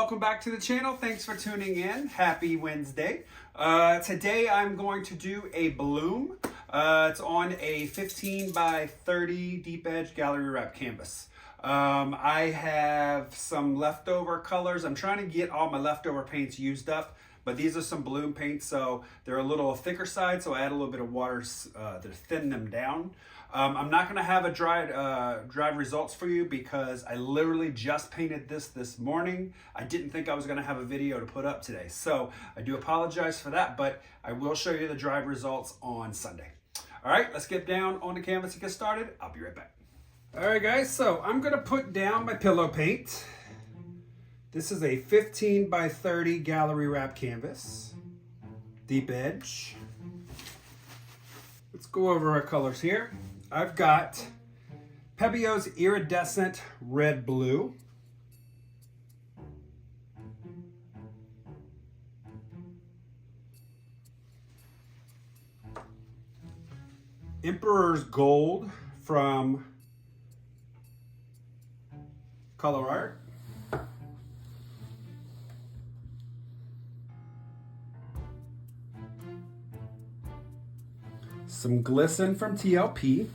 welcome back to the channel. Thanks for tuning in. Happy Wednesday. Today I'm going to do a bloom. It's on a 15 by 30 deep edge gallery wrap canvas. I have some leftover colors. I'm trying to get all my leftover paints used up, but these are some bloom paints, so they're a little thicker side, so I add a little bit of water to thin them down. I'm not gonna have a dried results for you because I literally just painted this morning. I didn't think I was gonna have a video to put up today, so I do apologize for that, but I will show you the dried results on Sunday. All right, let's get down on the canvas and get started. I'll be right back. All right, guys, so I'm gonna put down my pillow paint. This is a 15 by 30 gallery wrap canvas, deep edge. Let's go over our colors here. I've got Pebeo's Iridescent Red Blue. Emperor's Gold from Color Art. Some Glisten from TLP.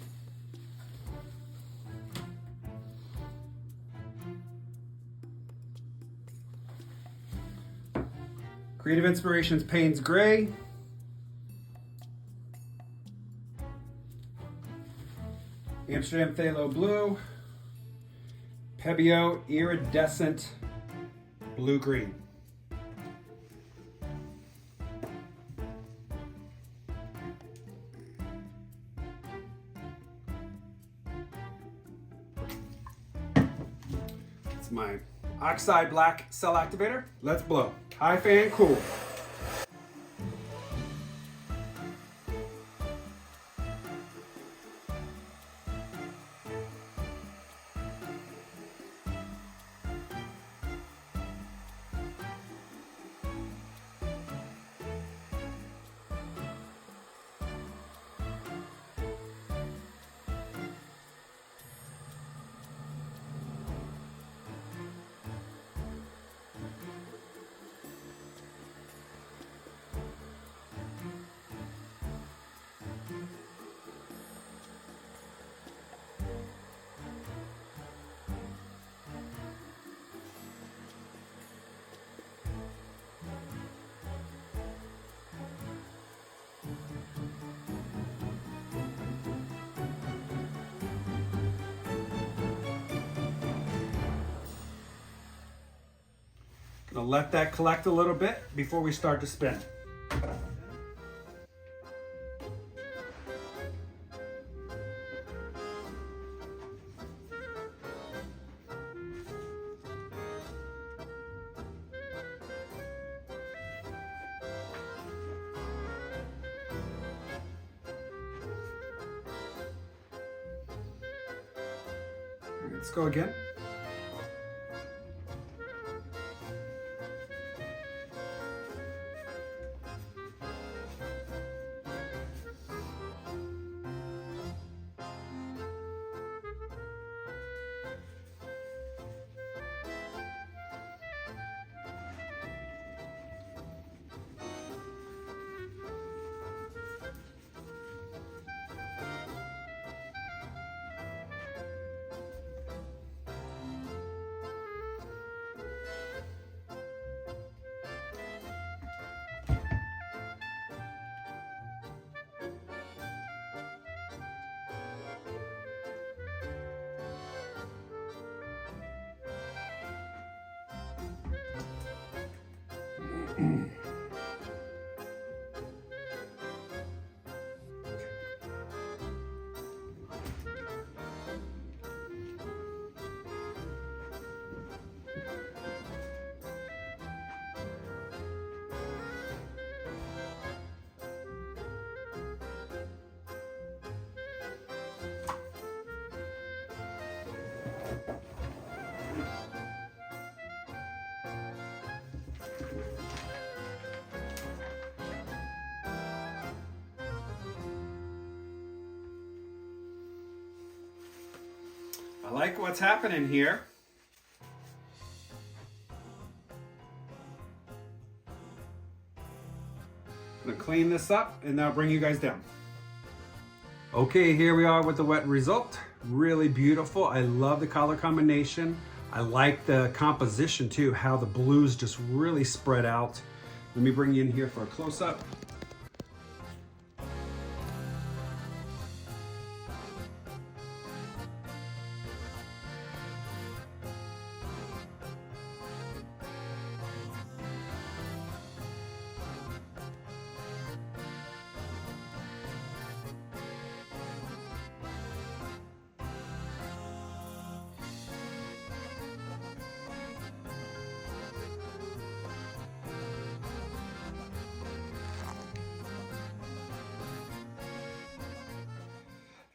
Creative Inspirations Payne's Gray. Amsterdam Phthalo Blue. Pebeo Iridescent Blue Green. It's my Oxide Black Cell Activator. Let's blow. High fan, cool. Gonna let that collect a little bit before we start to spin. Let's go again. I like what's happening here. I'm gonna clean this up and then I'll bring you guys down. Okay, here we are with the wet result. Really beautiful. I love the color combination. I like the composition too, how the blues just really spread out. Let me bring you in here for a close-up.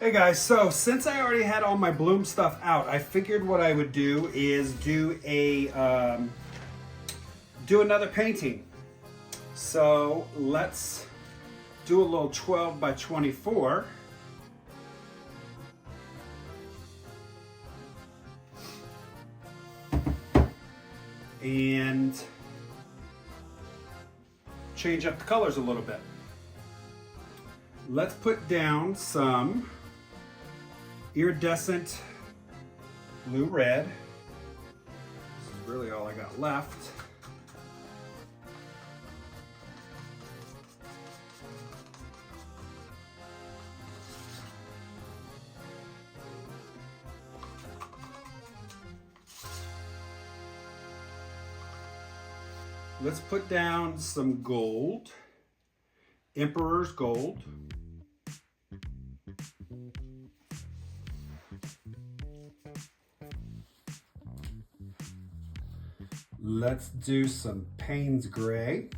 Hey guys, so since I already had all my bloom stuff out, I figured what I would do is do another painting. So let's do a little 12 by 24. And change up the colors a little bit. Let's put down some iridescent blue red. This is really all I got left. Let's put down some gold, Emperor's gold. Let's do some Payne's gray.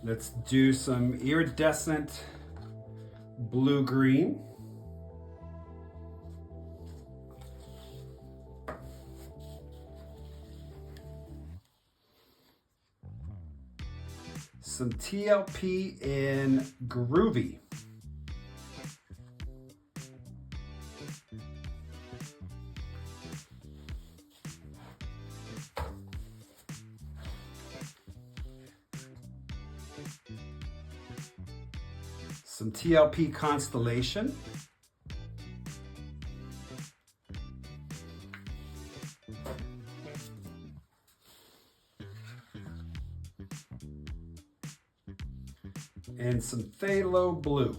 Let's do some iridescent blue-green. Some TLP in Groovy. Some TLP Constallation. And some Phthalo blue.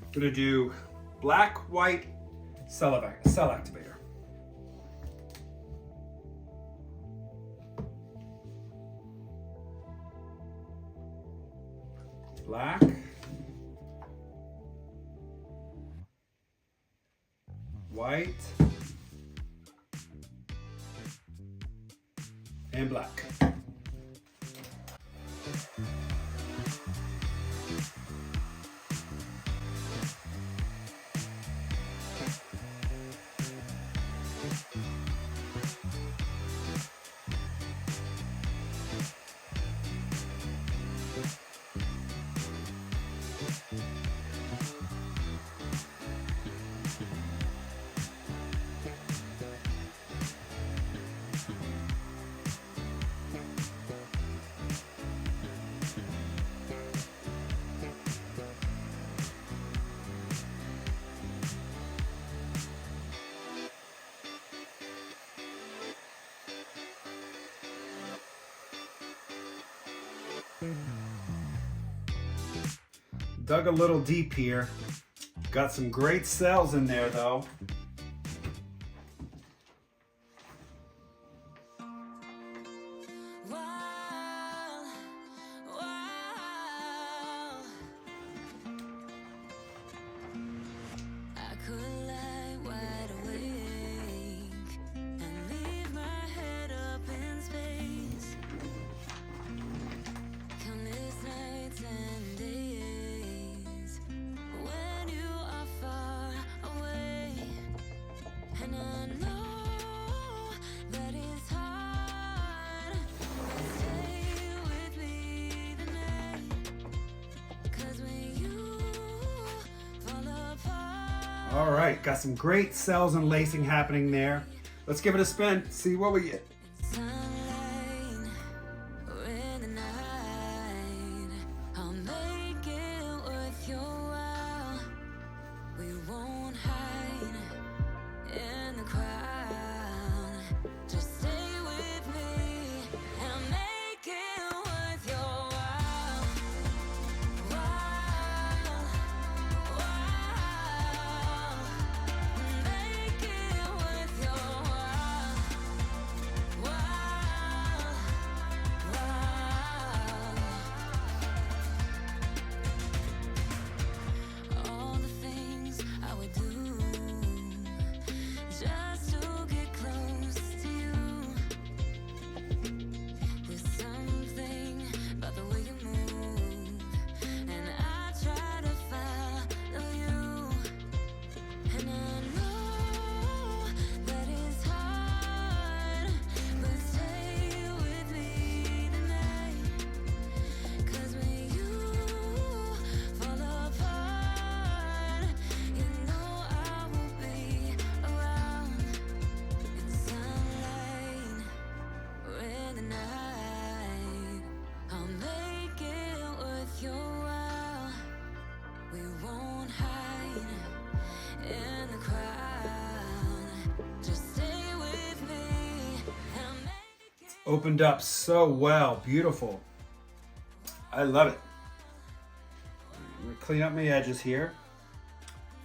I'm gonna do black, white, cell activator. Black. White. And black. Dug a little deep here. Got some great cells in there though. All right, got some great cells and lacing happening there. Let's give it a spin, see what we get. Opened up so well, beautiful. I love it. I'm gonna clean up my edges here.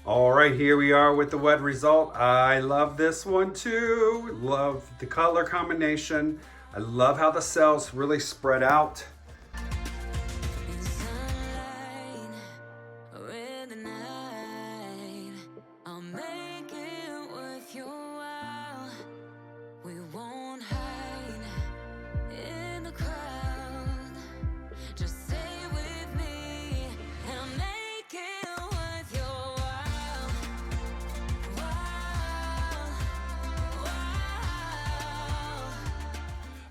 All right, here we are with the wet result. I love this one too. Love the color combination. I love how the cells really spread out.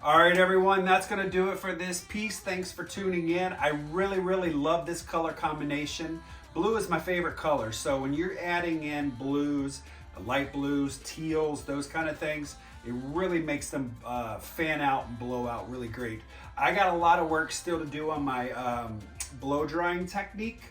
All right, everyone, that's gonna do it for this piece. Thanks for tuning in. I really love this color combination. Blue is my favorite color, so when you're adding in blues, light blues, teals, those kind of things, it really makes them fan out and blow out really great. I got a lot of work still to do on my blow drying technique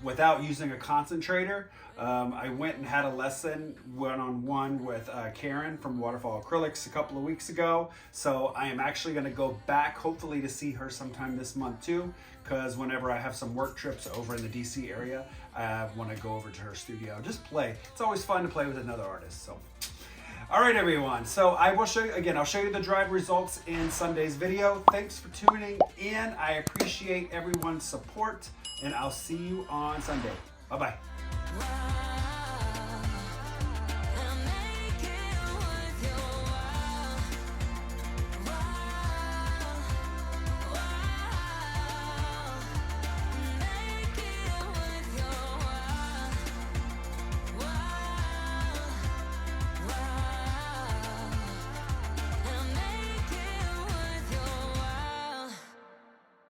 without using a concentrator. I went and had a lesson one-on-one with Karen from Waterfall Acrylics a couple of weeks ago. So I am actually going to go back, hopefully to see her sometime this month too, because whenever I have some work trips over in the DC area, I want to go over to her studio, just play. It's always fun to play with another artist. So, all right, everyone. So I will show you, again, I'll show you the dried results in Sunday's video. Thanks for tuning in. I appreciate everyone's support, and I'll see you on Sunday. Bye-bye.